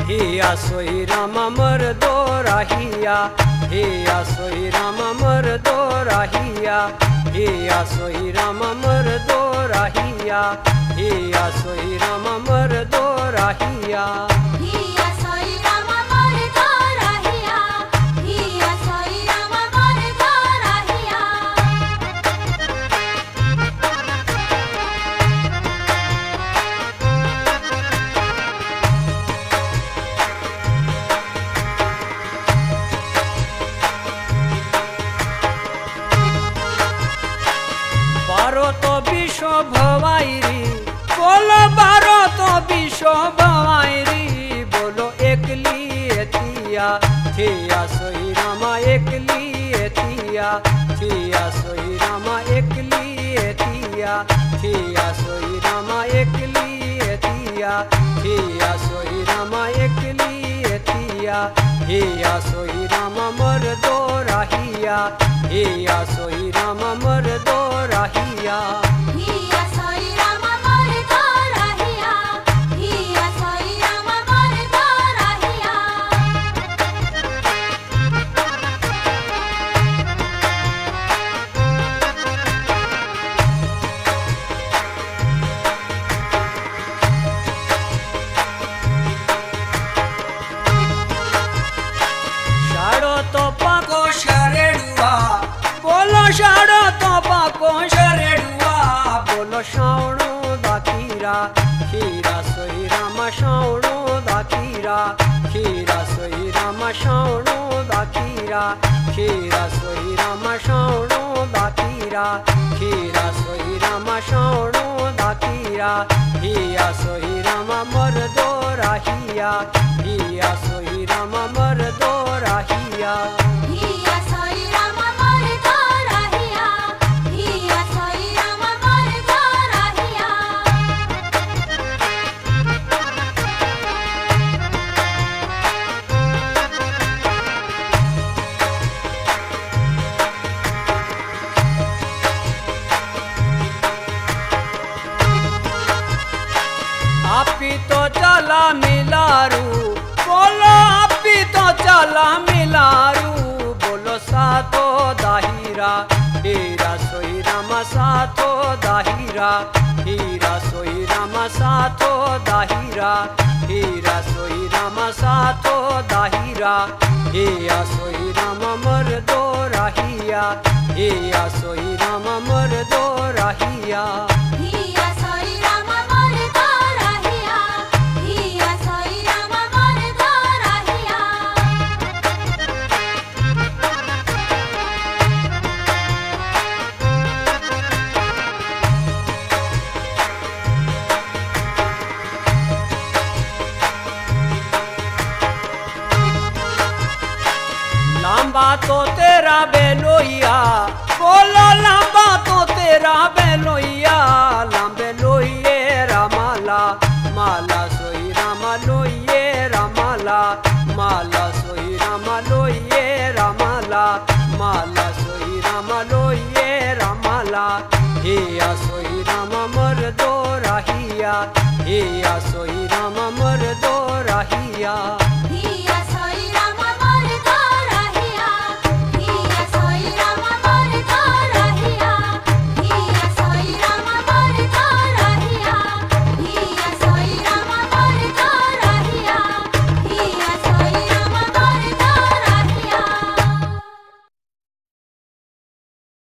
हिया सोई राम मर्दो राहिया, हिया सोई राम मर्दो राहिया, हिया सोई राम मर्दो राहिया, हिया सोई राम मर्दो राहिया। बारो तो विश्व भवाईरी बोलो, बारो तो विश्व भवाईरी बोलो, एकली एतिया थिया सोई रामा एकली एतिया, थिया सोई रामा एकली एतिया, थिया सोई रामा एकली एतिया, थिया सोई रामा एकली एतिया, हिया सोई रामा मर्दो राहिया, हिया सोई रामा मर्दो राहिया। शाड़ो तो पाको शरेड़ुआ बोलो, शाड़ो तो पाको शरेड़ुआ बोलो, शावणो दाखीरा खीरा सोई रामा शावणो दाखीरा, खीरा सोई रामा शावणो दाखीरा, खीरा सोई रामा शावणो दाखीरा, खीरा सोई रामा शावणो दाखीरा, हिया सोई रामा मर्दो राहिया, हिया सोई रामा मर्दो राहिया। आपी तो चला मिलारू बोलो, आपी तो चला मिलारू बोलो, सातो दाहिरा हीरा सोई रामा सातो दाहिरा, हीरा सोई रामा सातो दाहिरा, हीरा सोई रामा सातो दाहिरा, हिया सोई रामा मर्दो राहिया, हिया सोई रामा मर्दो राहिया। लंबा तो तेरा बेलोइया बोलो, लंबा तो तेरा बेलोइया, लंबे लोइये रामाला माला सोई रामा लोइये रामाला, माला सोई रामा लोइये रामाला, माला सोई रामा लोइये रामाला, हिया सोई रामा मर्दो राहिया, हिया सोई रामा मर्दो राहिया।